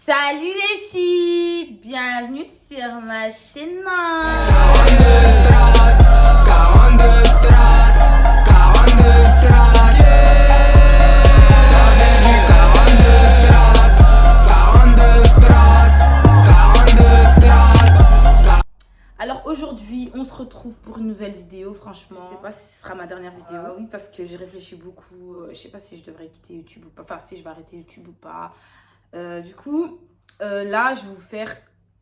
Salut les filles, bienvenue sur ma chaîne. 42 strates, 42 strates, ça vient du 42 strates, 42 strates. Alors aujourd'hui, on se retrouve pour une nouvelle vidéo. Franchement, je sais pas si ce sera ma dernière vidéo. Oui, parce que j'ai réfléchi beaucoup. Je sais pas si je devrais quitter YouTube ou pas. Enfin, si je vais arrêter YouTube ou pas. Du coup, là, je vais vous faire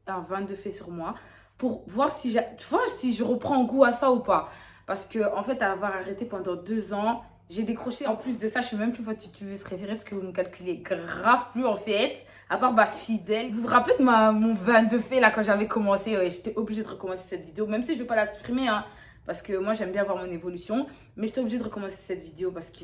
un 22 faits sur moi pour voir si, tu vois, si je reprends goût à ça ou pas. Parce que, en fait, avoir arrêté pendant 2 ans, j'ai décroché. En plus de ça, je suis même plus votre youtubeuse préférée parce que vous me calculez grave plus en fait. À part fidèle. Vous vous rappelez de mon 22 faits là quand j'avais commencé, ouais, j'étais obligée de recommencer cette vidéo. Même si je ne vais pas la supprimer, hein. Parce que moi, j'aime bien voir mon évolution. Mais j'étais obligée de recommencer cette vidéo parce que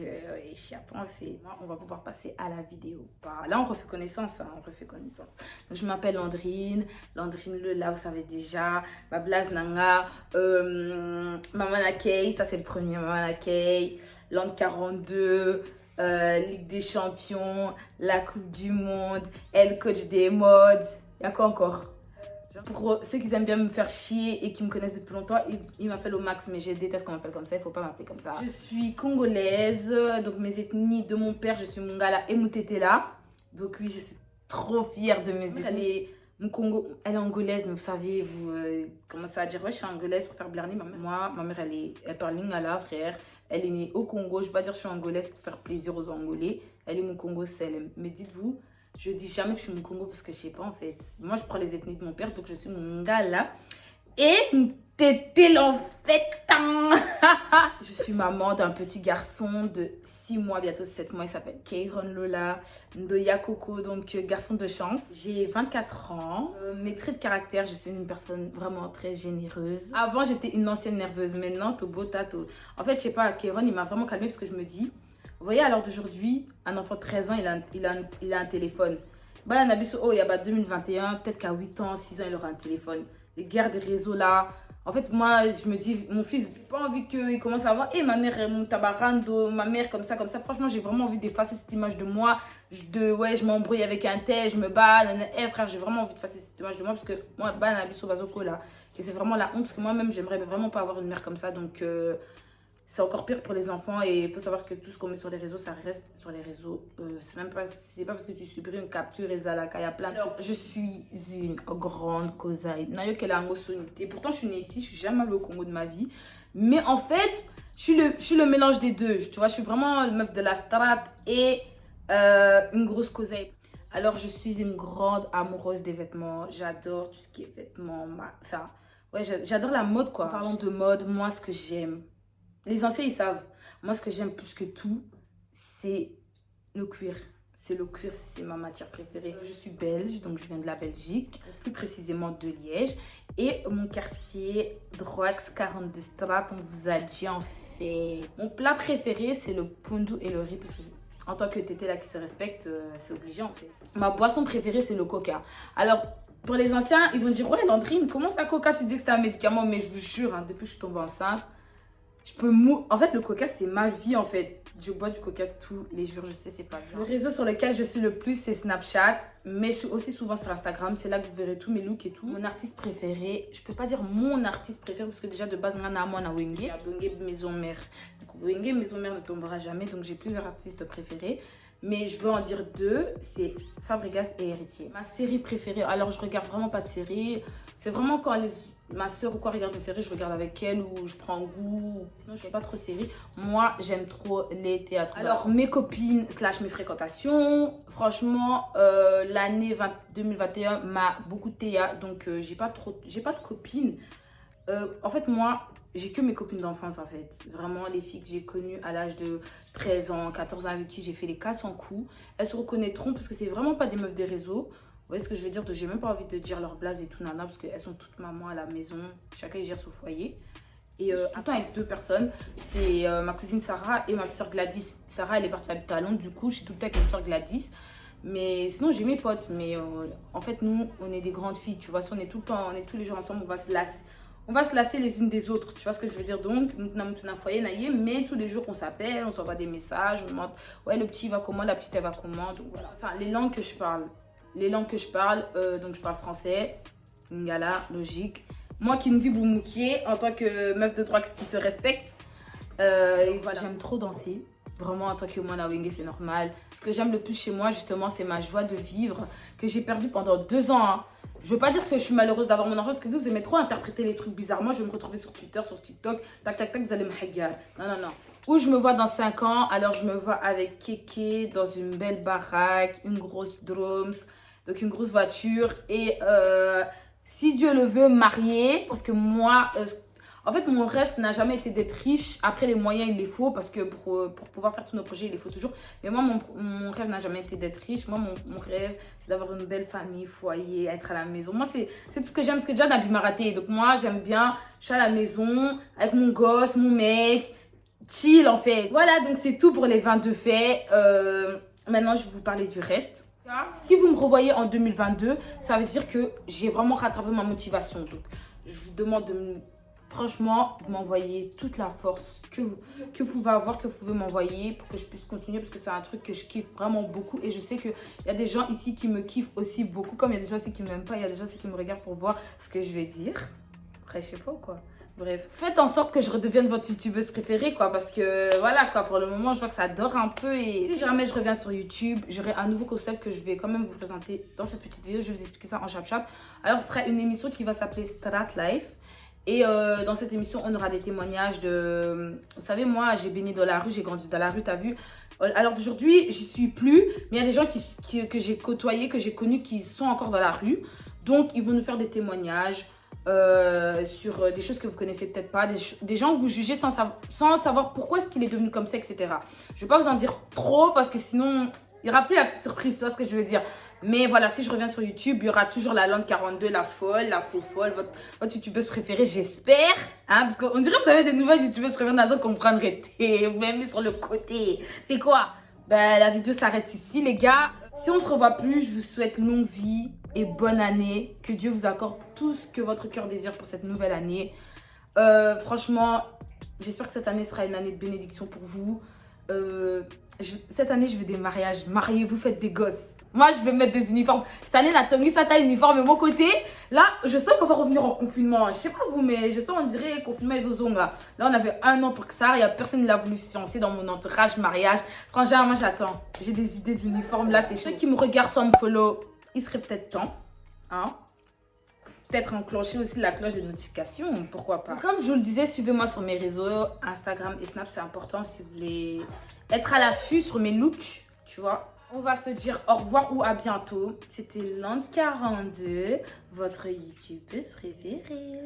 je suis à point fait. On va pouvoir passer à la vidéo. Là, on refait connaissance. Hein, on refait connaissance. Donc, je m'appelle Landrine. Landrine Lela, vous savez déjà. Ma blase Nanga. Maman Lakay. Ça, c'est le premier. Maman Lakay. Land 42. Ligue des Champions. La Coupe du Monde. Elle coach des modes. Il y a quoi encore? Pour ceux qui aiment bien me faire chier et qui me connaissent depuis longtemps, ils m'appellent au max, mais je déteste qu'on m'appelle comme ça, il faut pas m'appeler comme ça. Je suis congolaise, donc mes ethnies de mon père, je suis Mongala et Mutetela. Donc oui, je suis trop fière de mes ethnies. Elle est angolaise, mais vous savez, vous commencez à dire, ouais, je suis angolaise pour faire blarney. Moi, ma mère, elle parle lingala, frère. Elle est née au Congo, je vais pas dire que je suis angolaise pour faire plaisir aux Angolais. Elle est mon Congo, celle. Mais dites-vous, je dis jamais que je suis mon Congo parce que je sais pas en fait. Moi, je prends les ethnies de mon père, donc je suis mon gars là. Et t'étais en fait. Je suis maman d'un petit garçon de 6 mois, bientôt 7 mois. Il s'appelle Keiron Lola Ndoya Coco, donc garçon de chance. J'ai 24 ans. Mes traits de caractère, je suis une personne vraiment très généreuse. Avant, j'étais une ancienne nerveuse. Maintenant, Tobo Tato. En fait, je sais pas, Keiron, il m'a vraiment calmée parce que je me dis. Vous voyez, à l'heure d'aujourd'hui, un enfant de 13 ans, il a un téléphone. Bah, il y a 2021, peut-être qu'à 8 ans, 6 ans, il aura un téléphone. Les guerres des réseaux là. En fait, moi, je me dis, mon fils, j'ai pas envie qu'il commence à avoir, ma mère, mon tabarando, ma mère, comme ça, comme ça. Franchement, j'ai vraiment envie d'effacer cette image de moi. Ouais, je m'embrouille avec un tel, je me bats, frère, j'ai vraiment envie d'effacer cette image de moi parce que moi, bah, là. Et c'est vraiment la honte parce que moi-même, j'aimerais vraiment pas avoir une mère comme ça. Donc, c'est encore pire pour les enfants et il faut savoir que tout ce qu'on met sur les réseaux, ça reste sur les réseaux. C'est pas parce que tu subis une capture et Zalaka, il y a plein de trucs. Je suis une grande Kozaï. Et pourtant, je suis née ici, je suis jamais allée au Congo de ma vie. Mais en fait, je suis le mélange des deux. Tu vois, je suis vraiment une meuf de la strate et une grosse Kozaï. Alors, je suis une grande amoureuse des vêtements. J'adore tout ce qui est vêtements. Enfin, ouais, j'adore la mode, quoi. En parlant de mode, moi, ce que j'aime. Les anciens, ils savent. Moi, ce que j'aime plus que tout, c'est le cuir. C'est le cuir, c'est ma matière préférée. Je suis belge, donc je viens de la Belgique, plus précisément de Liège. Et mon quartier, Droix 42 Straat, on vous a dit en fait. Mon plat préféré, c'est le pundu et le riz. En tant que tété là qui se respecte, c'est obligé en fait. Ma boisson préférée, c'est le coca. Alors, pour les anciens, ils vont dire, ouais, Landrine, comment ça coca? Tu dis que c'est un médicament, mais je vous jure, hein, depuis que je suis tombée enceinte, en fait, le coca, c'est ma vie, en fait. Je bois du coca tous les jours, je sais, c'est pas bien. Le réseau sur lequel je suis le plus, c'est Snapchat. Mais je suis aussi souvent sur Instagram. C'est là que vous verrez tous mes looks et tout. Mon artiste préféré, je peux pas dire mon artiste préféré parce que déjà, de base, on a moi, on a Wenge. Wenge Maison Mère. Wenge Maison Mère ne tombera jamais. Donc, j'ai plusieurs artistes préférés. Mais je veux en dire 2, c'est Fabregas et Héritier. Ma série préférée, alors je regarde vraiment pas de série. C'est vraiment quand ma soeur ou quoi regarde une série, je regarde avec elle ou je prends goût. Sinon, je suis pas trop série. Moi, j'aime trop les théâtres. Alors, mes copines / mes fréquentations, franchement, l'année 2021 m'a beaucoup théâtre. Donc, j'ai pas de copines. En fait, moi, j'ai que mes copines d'enfance, en fait. Vraiment, les filles que j'ai connues à l'âge de 13 ans, 14 ans, avec qui j'ai fait les 400 coups. Elles se reconnaîtront parce que c'est vraiment pas des meufs des réseaux. Vous voyez ce que je veux dire? J'ai même pas envie de dire leur blase et tout, nana, parce qu'elles sont toutes maman à la maison. Chacun gère son foyer. Et tout le temps avec 2 personnes. C'est ma cousine Sarah et ma petite soeur Gladys. Sarah, elle est partie habiter à Londres. Du coup, je suis tout le temps avec ma petite soeur Gladys. Mais sinon, j'ai mes potes. Mais en fait, nous, on est des grandes filles. Tu vois, si on est tout le temps, on est tous les jours ensemble, on va se lasser les unes des autres. Tu vois ce que je veux dire? Donc, nous avons un foyer, mais tous les jours qu'on s'appelle, on s'envoie des messages, on demande, ouais, le petit va comment, la petite elle va comment. Donc voilà. Enfin, les langues que je parle, les langues que je parle, donc je parle français, Lingala, logique. Moi qui me dis Boumoukié en tant que meuf de droite qui se respecte. Et voilà, j'aime trop danser. Vraiment, en tant que moi, Nawenge, c'est normal. Ce que j'aime le plus chez moi, justement, c'est ma joie de vivre que j'ai perdue pendant 2 ans. Hein. Je veux pas dire que je suis malheureuse d'avoir mon enfant parce que vous aimez trop interpréter les trucs bizarrement. Je vais me retrouver sur Twitter, sur TikTok. Tac, tac, tac, vous allez me hagar. Non, non, non. Où je me vois dans 5 ans, alors je me vois avec Kéké dans une belle baraque, une grosse drums, donc une grosse voiture. Et si Dieu le veut, marier. Parce que moi... en fait, mon rêve, ça n'a jamais été d'être riche. Après, les moyens, il les faut parce que pour pouvoir faire tous nos projets, il les faut toujours. Mais moi, mon rêve n'a jamais été d'être riche. Moi, mon rêve, c'est d'avoir une belle famille, foyer, être à la maison. Moi, c'est tout ce que j'aime parce que déjà, Nabi m'a raté. Donc, moi, j'aime bien, je suis à la maison avec mon gosse, mon mec, chill en fait. Voilà, donc c'est tout pour les 22 faits. Maintenant, je vais vous parler du reste. Si vous me revoyez en 2022, ça veut dire que j'ai vraiment rattrapé ma motivation. Donc, je vous demande de franchement, m'envoyer toute la force que vous pouvez avoir, que vous pouvez m'envoyer pour que je puisse continuer parce que c'est un truc que je kiffe vraiment beaucoup et je sais qu'il y a des gens ici qui me kiffent aussi beaucoup comme il y a des gens ici qui ne m'aiment pas, il y a des gens ici qui me regardent pour voir ce que je vais dire. Après, je sais pas quoi. Bref, faites en sorte que je redevienne votre youtubeuse préférée quoi parce que voilà quoi, pour le moment je vois que ça dort un peu et si jamais je reviens sur YouTube, j'aurai un nouveau concept que je vais quand même vous présenter dans cette petite vidéo, je vais vous expliquer ça en chap-chap. Alors ce sera une émission qui va s'appeler Strat Life. Et dans cette émission, on aura des témoignages de... Vous savez, moi, j'ai baigné dans la rue, j'ai grandi dans la rue, t'as vu. Alors d'aujourd'hui, j'y suis plus, mais il y a des gens que j'ai côtoyés, que j'ai connus, qui sont encore dans la rue. Donc, ils vont nous faire des témoignages sur des choses que vous connaissez peut-être pas. Des gens que vous jugez sans savoir pourquoi est-ce qu'il est devenu comme ça, etc. Je vais pas vous en dire trop parce que sinon, il n'y aura plus la petite surprise, tu vois ce que je veux dire. Mais voilà, si je reviens sur YouTube, il y aura toujours la Lande 42, la folle, la faux folle, votre youtubeuse préférée, j'espère. Hein, parce qu'on dirait que vous avez des nouvelles youtubeuses préférées dans la zone qu'on me prendrait. Vous m'avez mis sur le côté. C'est quoi? Ben, la vidéo s'arrête ici, les gars. Si on se revoit plus, je vous souhaite longue vie et bonne année. Que Dieu vous accorde tout ce que votre cœur désire pour cette nouvelle année. Franchement, j'espère que cette année sera une année de bénédiction pour vous. Cette année, je veux des mariages. Mariez-vous, faites des gosses. Moi, je vais mettre des uniformes. Cette année, la Tanguy, ça taille uniforme. Et mon côté, là, je sens qu'on va revenir en confinement. Je sais pas vous, mais je sens, on dirait, confinement et zozonga. Là, on avait 1 an pour que ça. Il y a personne qui l'a voulu se fiancer dans mon entourage, mariage. Franchement, moi, j'attends. J'ai des idées d'uniforme. Là, c'est ceux qui me regardent sans me follow. Il serait peut-être temps. Hein? Peut-être enclencher aussi la cloche de notification. Pourquoi pas? Comme je vous le disais, suivez-moi sur mes réseaux. Instagram et Snap, c'est important si vous voulez être à l'affût sur mes looks. Tu vois? On va se dire au revoir ou à bientôt. C'était Lande 42, votre youtubeuse préférée.